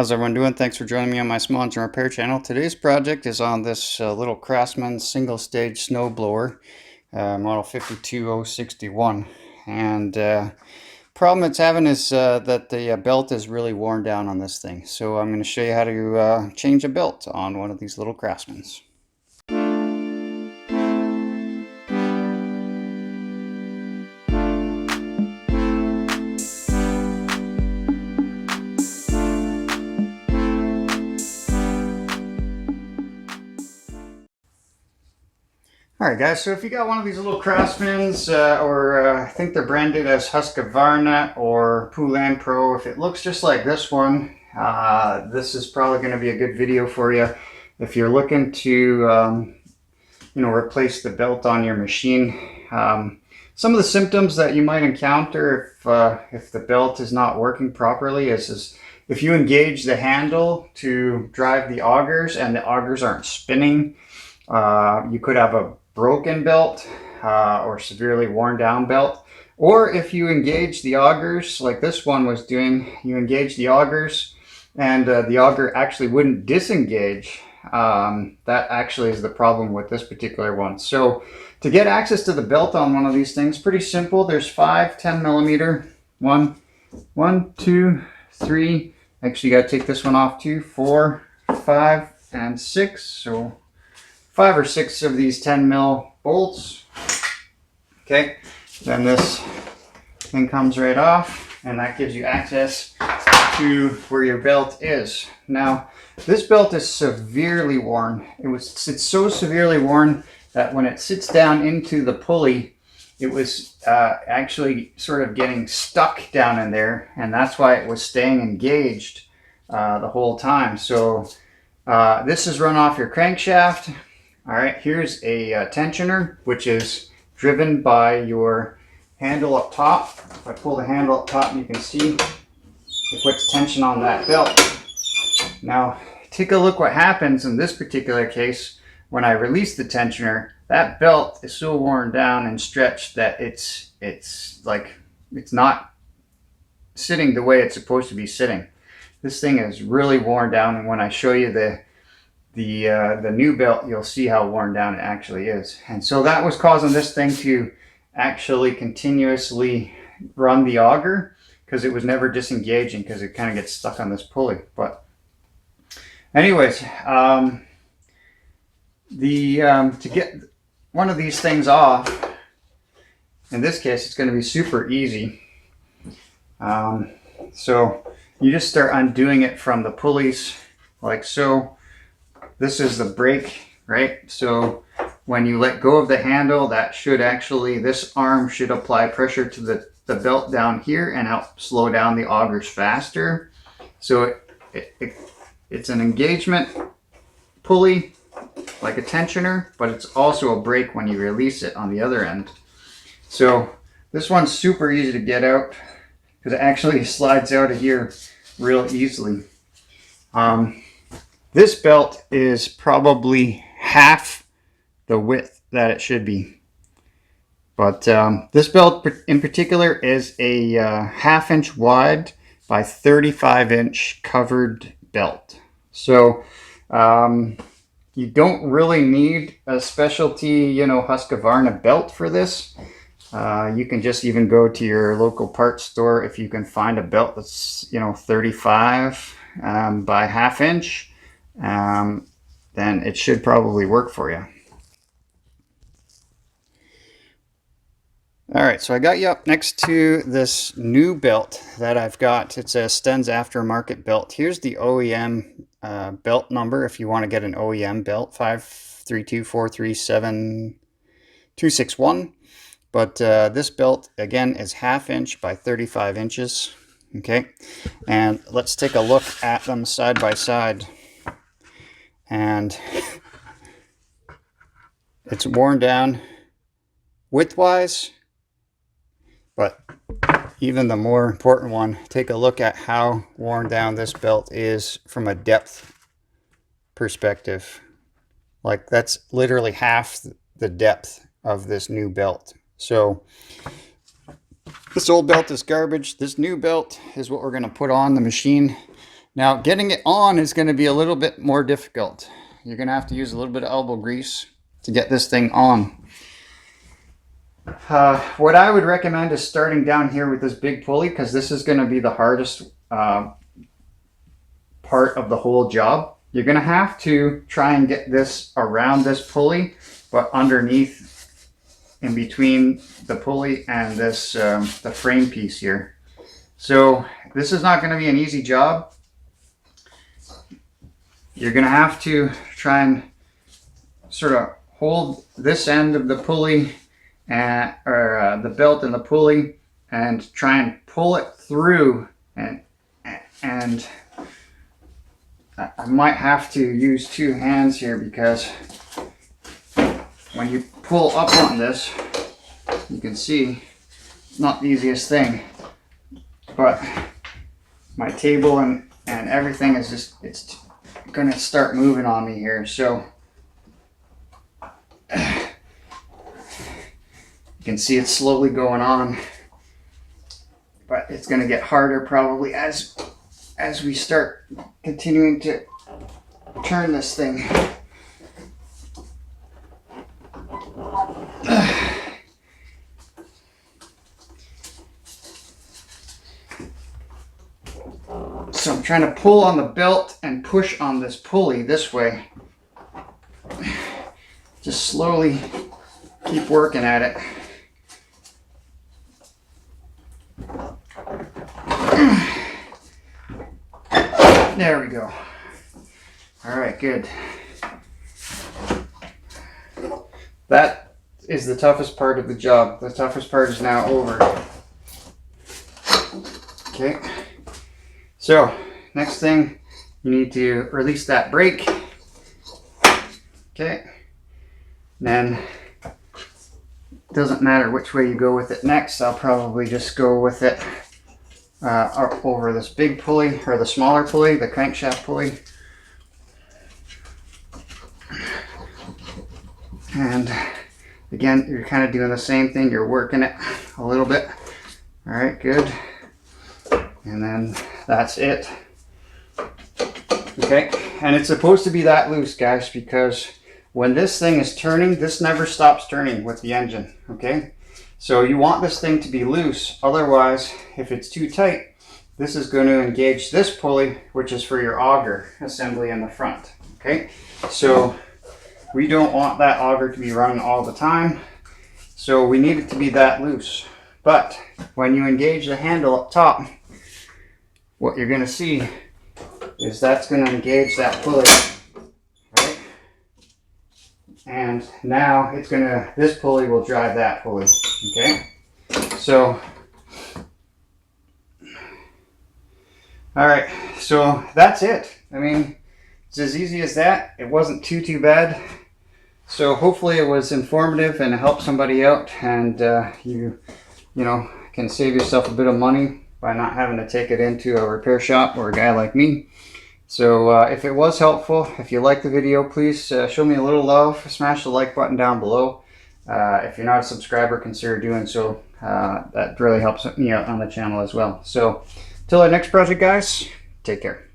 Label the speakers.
Speaker 1: How's everyone doing? Thanks for joining me on my small engine repair channel. Today's project is on this little Craftsman single stage snowblower, model 52061. And problem it's having is that the belt is really worn down on this thing. So I'm going to show you how to change a belt on one of these little Craftsmans. Alright guys, so if you got one of these little Craftsmans, I think they're branded as Husqvarna or Poulan Pro, if it looks just like this one, this is probably going to be a good video for you. If you're looking to, replace the belt on your machine. Some of the symptoms that you might encounter if the belt is not working properly is if you engage the handle to drive the augers and the augers aren't spinning, you could have a broken belt or severely worn down belt. Or if you engage the augers like this one was doing, you engage the augers and the auger actually wouldn't disengage. That actually is the problem with this particular one. So to get access to the belt on one of these things, pretty simple. There's 5 10mm, one, 2, 3. Actually, you got to take this one off too. 4, 5, and 6. So 5 or 6 of these 10mm bolts. Okay, then this thing comes right off, and that gives you access to where your belt is. Now, this belt is severely worn. It's so severely worn that when it sits down into the pulley, it was actually sort of getting stuck down in there, and that's why it was staying engaged the whole time. So this is run off your crankshaft. All right, here's a tensioner, which is driven by your handle up top. If I pull the handle up top, you can see it puts tension on that belt. Now, take a look what happens in this particular case. When I release the tensioner, that belt is so worn down and stretched that it's not sitting the way it's supposed to be sitting. This thing is really worn down, and when I show you the new belt, you'll see how worn down it actually is. And so that was causing this thing to actually continuously run the auger, because it was never disengaging, because it kind of gets stuck on this pulley. But anyways, to get one of these things off, in this case it's going to be super easy. So you just start undoing it from the pulleys like so. This is the brake, right? So when you let go of the handle, that should actually, this arm should apply pressure to the belt down here and help slow down the augers faster. So it's an engagement pulley, like a tensioner, but it's also a brake when you release it on the other end. So this one's super easy to get out because it actually slides out of here real easily. This belt is probably half the width that it should be. But this belt in particular is a 1/2 inch wide by 35 inch covered belt. So you don't really need a specialty, Husqvarna belt for this. You can just even go to your local parts store if you can find a belt that's 35 by 1/2 inch. Then it should probably work for you. All right, so I got you up next to this new belt that I've got. It's a Sten's aftermarket belt. Here's the OEM belt number if you want to get an OEM belt, 532437261. But this belt, again, is 1/2 inch by 35 inches. Okay, and let's take a look at them side by side. And it's worn down width-wise, but even the more important one, take a look at how worn down this belt is from a depth perspective. Like, that's literally half the depth of this new belt. So this old belt is garbage. This new belt is what we're going to put on the machine. Now getting it on is going to be a little bit more difficult. You're going to have to use a little bit of elbow grease to get this thing on. What I would recommend is starting down here with this big pulley, because this is going to be the hardest part of the whole job. You're going to have to try and get this around this pulley, but underneath, in between the pulley and this the frame piece here. So this is not going to be an easy job. You're going to have to try and sort of hold this end of the pulley or the belt and the pulley, and try and pull it through, and I might have to use two hands here, because when you pull up on this, you can see it's not the easiest thing, but my table and everything is just, it's gonna start moving on me here. So you can see it's slowly going on, but it's going to get harder probably as we start continuing to turn this thing. So I'm trying to pull on the belt and push on this pulley this way. Just slowly keep working at it. There we go. All right, good. That is the toughest part of the job. The toughest part is now over. Okay. So, next thing, you need to release that brake. Okay. Then, doesn't matter which way you go with it next. I'll probably just go with it over this big pulley, or the smaller pulley, the crankshaft pulley. And again, you're kind of doing the same thing. You're working it a little bit. All right, good. And then that's it. Okay, and it's supposed to be that loose, guys, because when this thing is turning, this never stops turning with the engine, okay? So you want this thing to be loose. Otherwise, if it's too tight, this is going to engage this pulley, which is for your auger assembly in the front, okay? So we don't want that auger to be running all the time. So we need it to be that loose. But when you engage the handle up top, what you're going to see is that's going to engage that pulley, right? And now it's going to, this pulley will drive that pulley, okay? So, all right, so that's it. I mean, it's as easy as that. It wasn't too bad. So hopefully it was informative and it helped somebody out, and you know, can save yourself a bit of money by not having to take it into a repair shop or a guy like me. So if it was helpful, if you liked the video, please show me a little love. Smash the like button down below. If you're not a subscriber, consider doing so. That really helps me out on the channel as well. So till our next project, guys, take care.